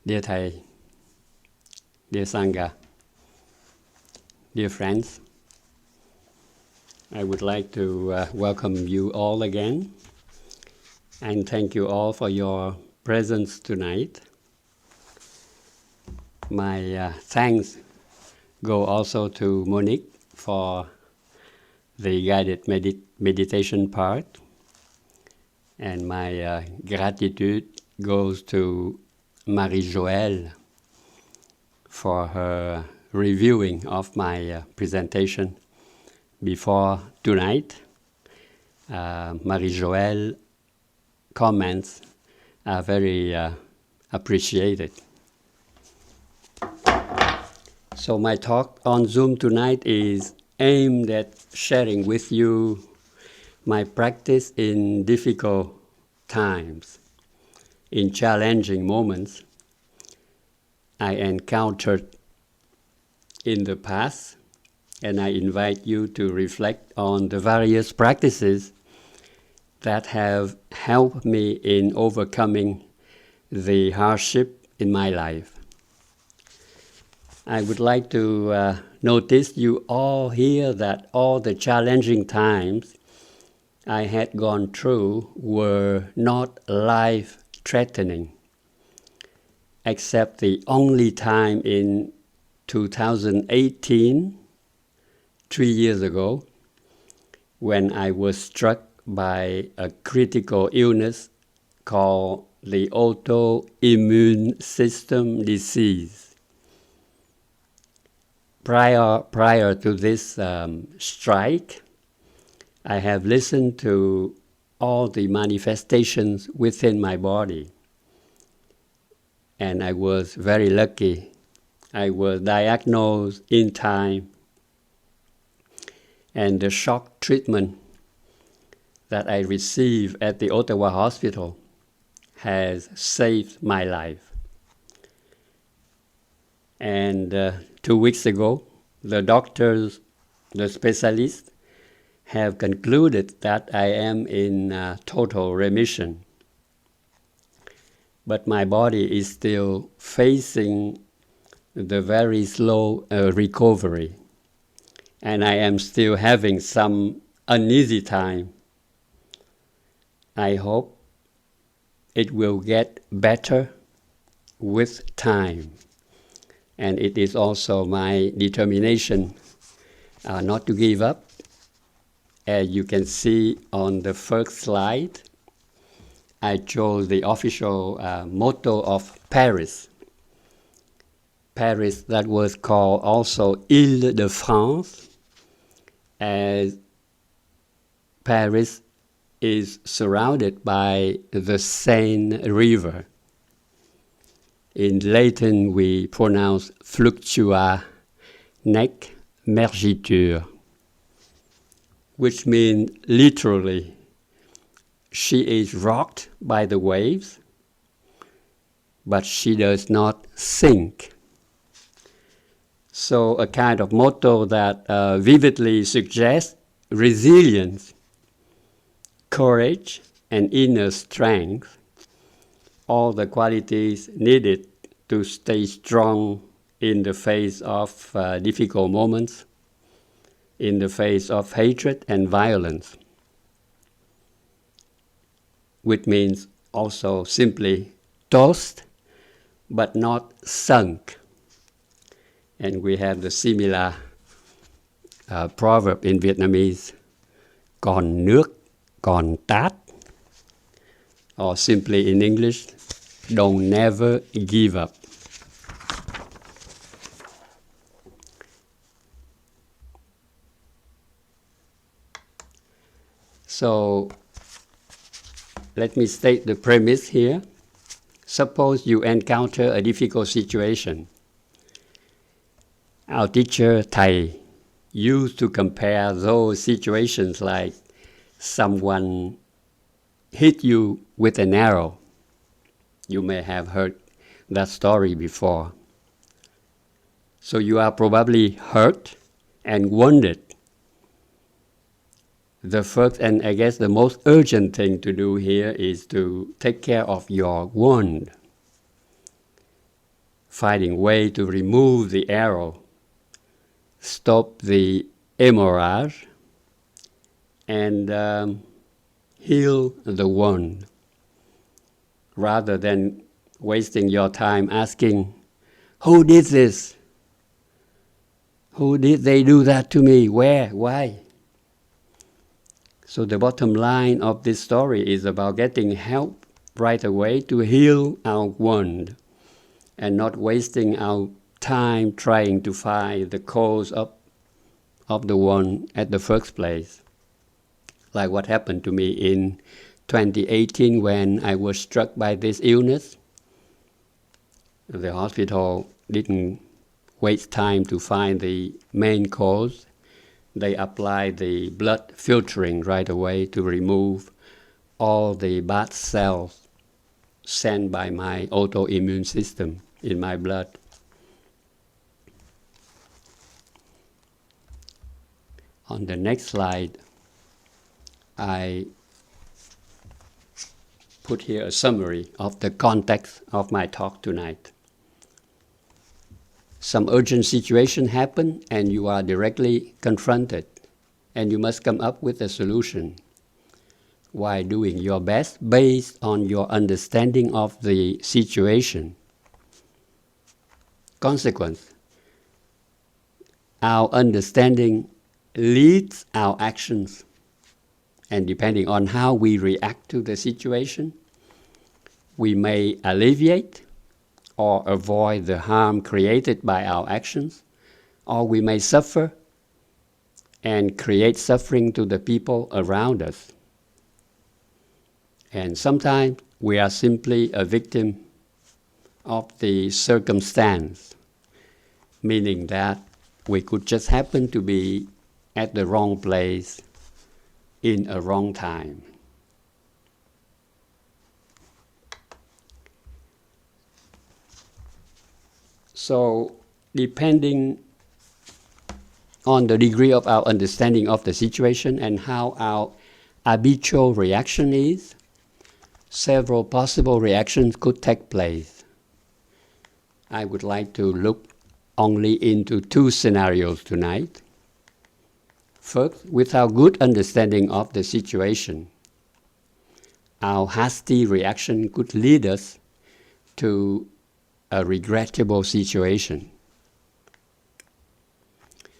Dear Thầy, dear Sangha, dear friends, I would like to welcome you all again and thank you all for your presence tonight. My thanks go also to Monique for the guided meditation part, and my gratitude goes to Marie-Joëlle for her reviewing of my presentation before tonight. Marie-Joëlle comments are very appreciated. So my talk on Zoom tonight is aimed at sharing with you my practice in difficult times, in challenging moments I encountered in the past, and I invite you to reflect on the various practices that have helped me in overcoming the hardship in my life. I would like to notice you all here that all the challenging times I had gone through were not life-threatening, except the only time in 2018, 3 years ago, when I was struck by a critical illness called the autoimmune system disease. Prior to this strike, I have listened to all the manifestations within my body. And I was very lucky. I was diagnosed in time. And the shock treatment that I received at the Ottawa hospital has saved my life. And 2 weeks ago, the doctors, the specialists, have concluded that I am in total remission. But my body is still facing the very slow recovery. And I am still having some uneasy time. I hope it will get better with time. And it is also my determination not to give up. As you can see on the first slide, I chose the official motto of Paris. Paris, that was called also Île-de-France, as Paris is surrounded by the Seine River. In Latin, we pronounce fluctua nec mergitur, which means literally, she is rocked by the waves, but she does not sink. So a kind of motto that vividly suggests resilience, courage, and inner strength, all the qualities needed to stay strong in the face of difficult moments, in the face of hatred and violence, which means also simply tossed but not sunk. And we have the similar proverb in Vietnamese, còn nước, còn tát, or simply in English, don't never give up. So, let me state the premise here. Suppose you encounter a difficult situation. Our teacher, Thầy, used to compare those situations like someone hit you with an arrow. You may have heard that story before. So you are probably hurt and wounded. The first and I guess the most urgent thing to do here is to take care of your wound. finding way to remove the arrow, stop the hemorrhage, and heal the wound, rather than wasting your time asking, who did this? Who did they do that to me? Where? Why? So the bottom line of this story is about getting help right away to heal our wound and not wasting our time trying to find the cause of the wound at the first place. Like what happened to me in 2018 when I was struck by this illness. The hospital didn't waste time to find the main cause. They applied the blood filtering right away to remove all the bad cells sent by my autoimmune system in my blood. On the next slide, I put here a summary of the context of my talk tonight. Some urgent situation happen and you are directly confronted and you must come up with a solution while doing your best based on your understanding of the situation. Consequence, our understanding leads our actions, and depending on how we react to the situation, we may alleviate or avoid the harm created by our actions, or we may suffer and create suffering to the people around us. And sometimes we are simply a victim of the circumstance, meaning that we could just happen to be at the wrong place in a wrong time. So, depending on the degree of our understanding of the situation and how our habitual reaction is, several possible reactions could take place. I would like to look only into two scenarios tonight. First, with our good understanding of the situation, our hasty reaction could lead us to a regrettable situation.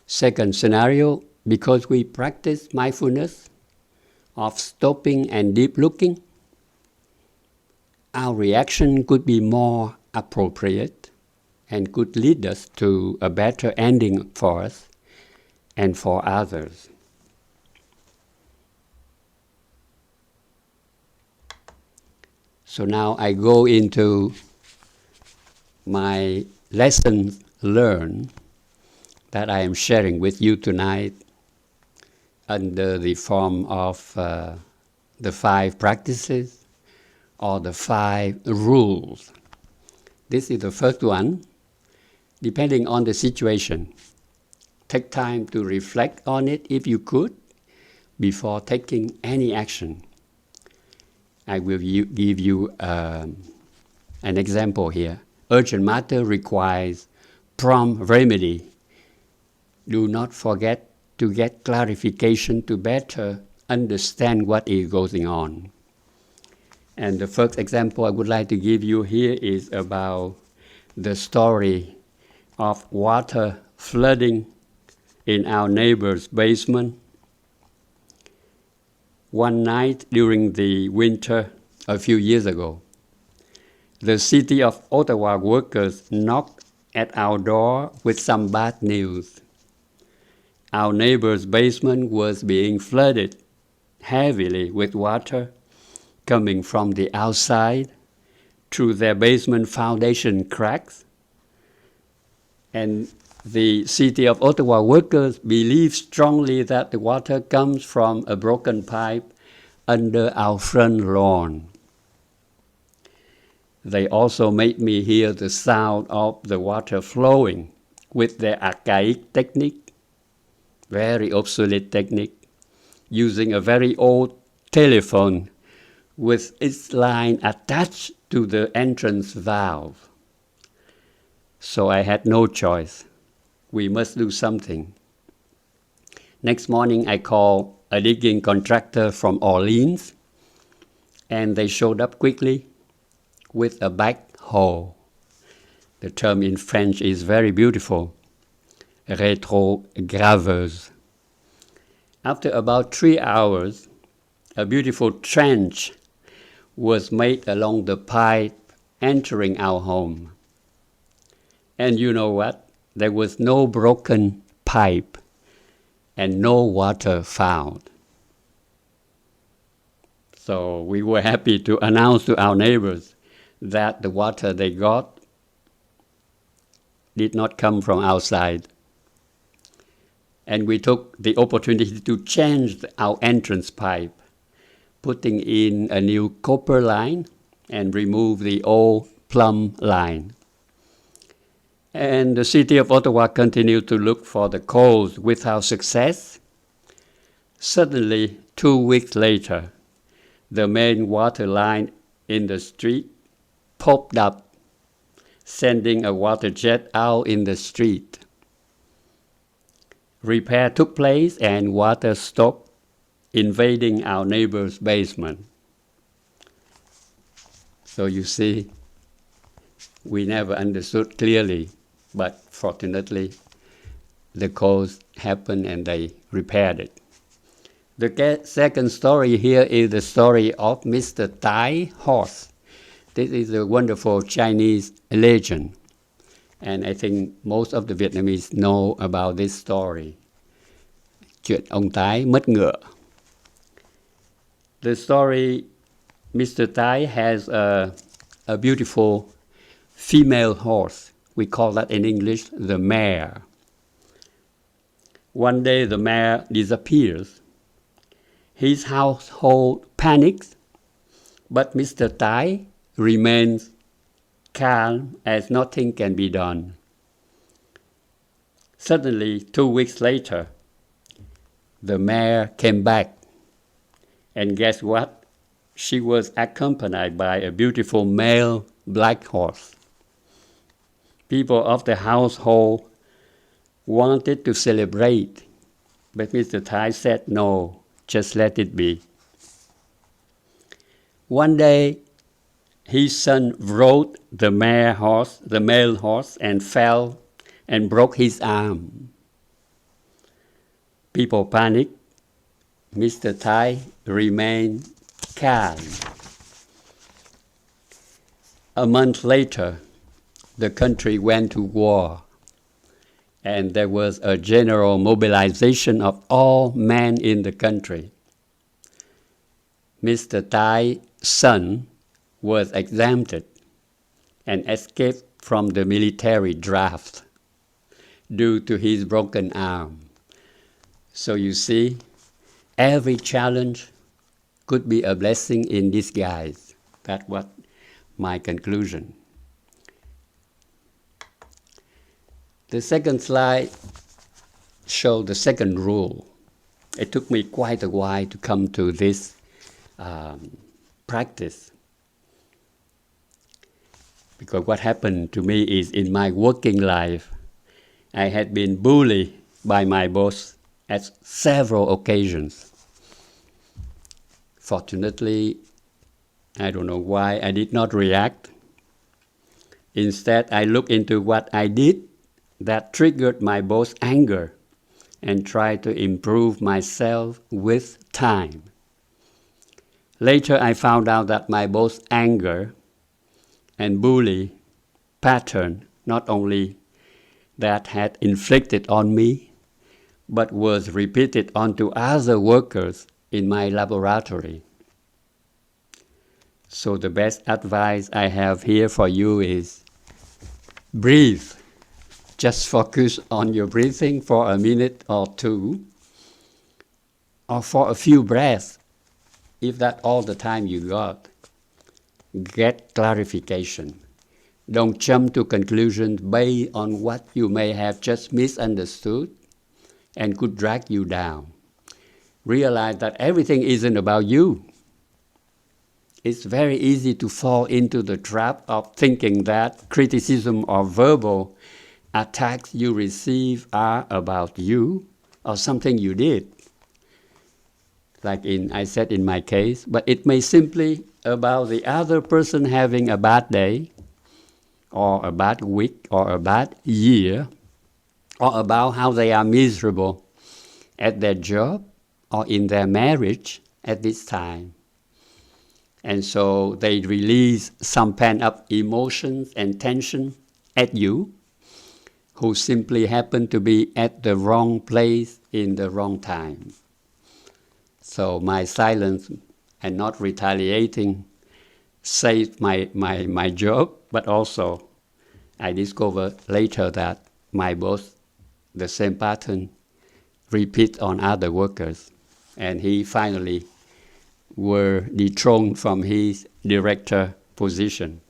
Second scenario, because we practice mindfulness of stopping and deep looking, our reaction could be more appropriate and could lead us to a better ending for us and for others. So now I go into my lessons learned that I am sharing with you tonight under the form of the 5 practices or the 5 rules. This is the first one. Depending on the situation, take time to reflect on it if you could before taking any action. I will give you an example here. Urgent matter requires prompt remedy. Do not forget to get clarification to better understand what is going on. And the first example I would like to give you here is about the story of water flooding in our neighbor's basement. One night during the winter a few years ago, the City of Ottawa workers knocked at our door with some bad news. Our neighbor's basement was being flooded heavily with water coming from the outside through their basement foundation cracks. And the City of Ottawa workers believe strongly that the water comes from a broken pipe under our front lawn. They also made me hear the sound of the water flowing with their archaic technique, very obsolete technique, using a very old telephone with its line attached to the entrance valve. So I had no choice. We must do something. Next morning, I called a digging contractor from Orleans, and they showed up quickly with a backhoe. The term in French is very beautiful, rétrograveuse. After about 3 hours, a beautiful trench was made along the pipe entering our home. And you know what? There was no broken pipe and no water found. So we were happy to announce to our neighbors that the water they got did not come from outside. And we took the opportunity to change our entrance pipe, putting in a new copper line and remove the old plumb line. And the city of Ottawa continued to look for the coals without success. Suddenly, 2 weeks later, the main water line in the street popped up, sending a water jet out in the street. Repair took place and water stopped invading our neighbor's basement. So you see, we never understood clearly, but fortunately, the cause happened and they repaired it. The second story here is the story of Mr. Tai horse. This is a wonderful Chinese legend, and I think most of the Vietnamese know about this story. Chuyện ông Tái mất ngựa. The story, Mr. Tai has a beautiful female horse. We call that in English the mare. One day the mare disappears. His household panics, but Mr. Tai remains calm as nothing can be done. Suddenly, 2 weeks later, the mare came back. And guess what? She was accompanied by a beautiful male black horse. People of the household wanted to celebrate, but Mr. Tai said no, just let it be. One day, his son rode the male horse, and fell and broke his arm. People panicked. Mr. Tai remained calm. A month later, the country went to war, and there was a general mobilization of all men in the country. Mr. Tai's son was exempted and escaped from the military draft due to his broken arm. So you see, every challenge could be a blessing in disguise. That's what my conclusion. The second slide shows the second rule. It took me quite a while to come to this practice. Because what happened to me is in my working life, I had been bullied by my boss at several occasions. Fortunately, I don't know why I did not react. Instead, I looked into what I did that triggered my boss' anger and tried to improve myself with time. Later, I found out that my boss' anger and bully pattern not only that had inflicted on me, but was repeated onto other workers in my laboratory. So the best advice I have here for you is breathe. Just focus on your breathing for a minute or two, or for a few breaths, if that's all the time you got. Get clarification. Don't jump to conclusions based on what you may have just misunderstood and could drag you down. Realize that everything isn't about you. it's very easy to fall into the trap of thinking that criticism or verbal attacks you receive are about you or something you did. Like I said in my case, but it may simply about the other person having a bad day or a bad week or a bad year, or about how they are miserable at their job or in their marriage at this time. And so they release some pent-up emotions and tension at you, who simply happen to be at the wrong place in the wrong time. So my silence and not retaliating saved my job, but also I discovered later that my boss, the same pattern, repeat on other workers. And he finally were dethroned from his director position.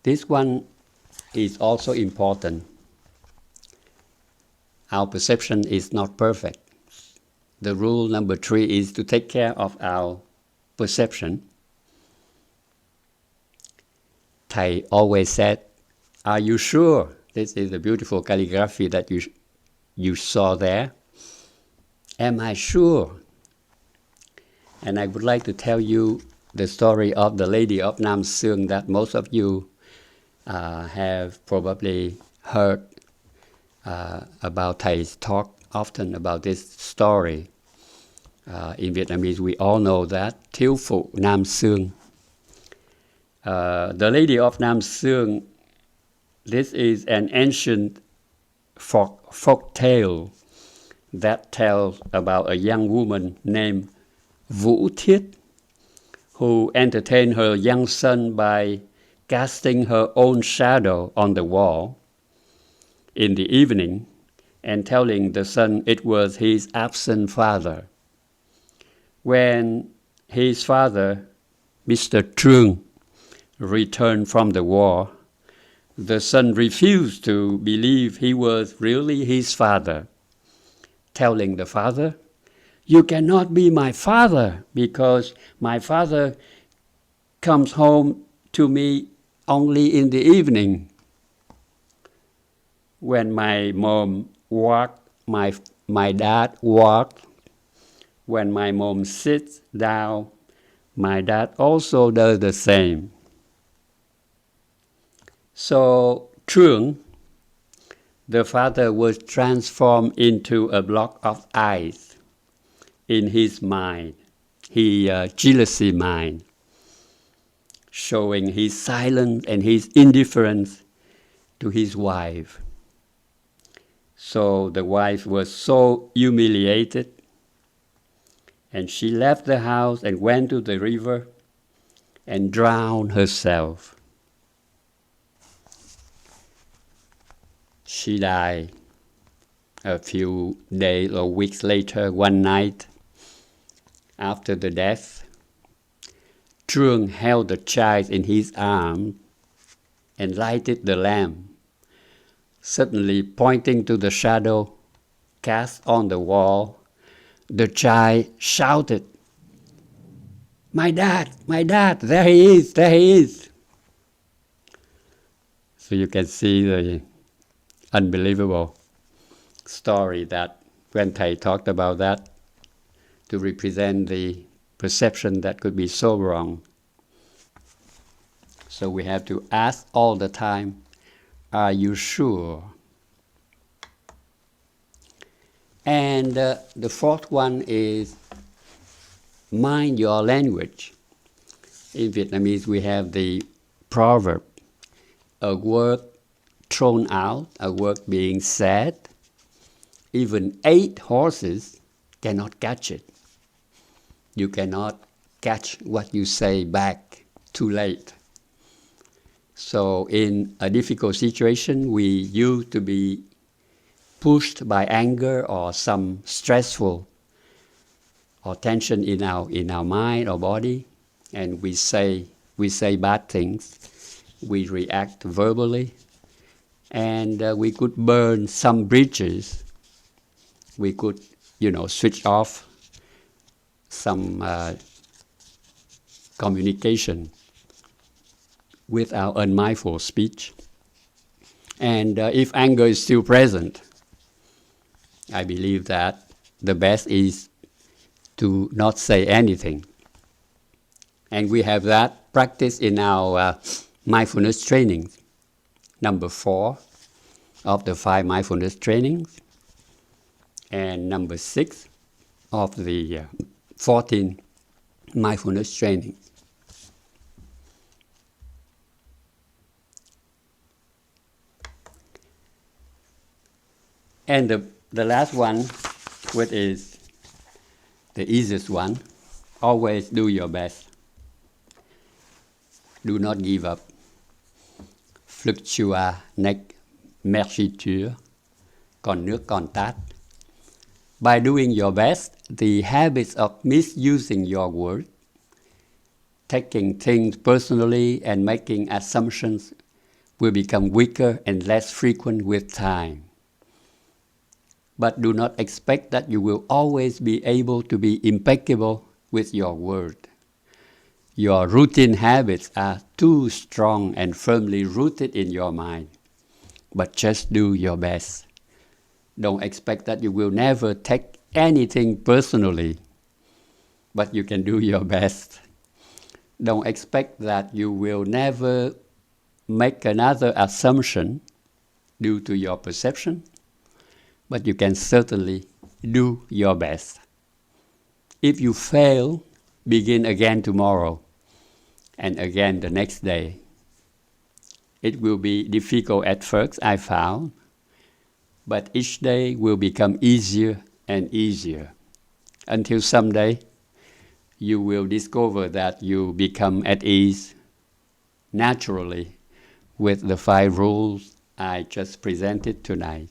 This one is also important. Our perception is not perfect. The rule number 3 is to take care of our perception. Thầy always said, "Are you sure?" This is the beautiful calligraphy that you saw there. Am I sure? And I would like to tell you the story of the lady of Nam Sương that most of you have probably heard about. Thầy talk often about this story. In Vietnamese, we all know that Thiếu phụ Nam Sương. The lady of Nam Sương, this is an ancient folk tale that tells about a young woman named Vũ Thiết, who entertained her young son by casting her own shadow on the wall in the evening and telling the son it was his absent father. When his father, Mr. Trương, returned from the war, the son refused to believe he was really his father, telling the father, "You cannot be my father because my father comes home to me only in the evening. When my mom walked, my dad walked. When my mom sits down, my dad also does the same." So Trương, the father, was transformed into a block of ice in his mind, his jealousy mind, showing his silence and his indifference to his wife. So the wife was so humiliated, and she left the house and went to the river and drowned herself. She died a few days or weeks later. One night after the death, Trương held the child in his arms and lighted the lamp. Suddenly, pointing to the shadow cast on the wall, the child shouted, my dad, there he is, there he is." So you can see the unbelievable story that when Thầy talked about that to represent the perception that could be so wrong. So we have to ask all the time, are you sure? And the fourth one is mind your language. In Vietnamese, we have the proverb, a word thrown out, a word being said, even 8 horses cannot catch it. You cannot catch what you say back too late. So in a difficult situation, we used to be pushed by anger or some stressful or tension in our mind or body, and we say bad things. We react verbally, and we could burn some bridges. We could switch off some communication with our unmindful speech. And if anger is still present, I believe that the best is to not say anything. And we have that practice in our mindfulness training, number 4 of the 5 mindfulness trainings, and number 6 of the 14 mindfulness trainings. And the last one, which is the easiest one, always do your best. Do not give up. Fluctua nec mergitur, còn nước còn tát. By doing your best, the habits of misusing your word, taking things personally and making assumptions will become weaker and less frequent with time. But do not expect that you will always be able to be impeccable with your word. Your routine habits are too strong and firmly rooted in your mind. But just do your best. Don't expect that you will never take anything personally, but you can do your best. Don't expect that you will never make another assumption due to your perception, but you can certainly do your best. If you fail, begin again tomorrow and again the next day. It will be difficult at first, I found, but each day will become easier and easier until someday you will discover that you become at ease naturally with the 5 rules I just presented tonight.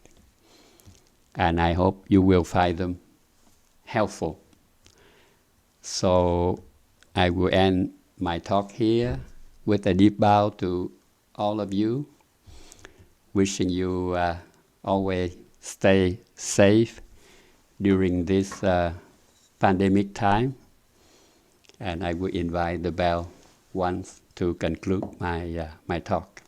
And I hope you will find them helpful. So I will end my talk here with a deep bow to all of you, wishing you always stay safe during this pandemic time. And I will invite the bell once to conclude my talk.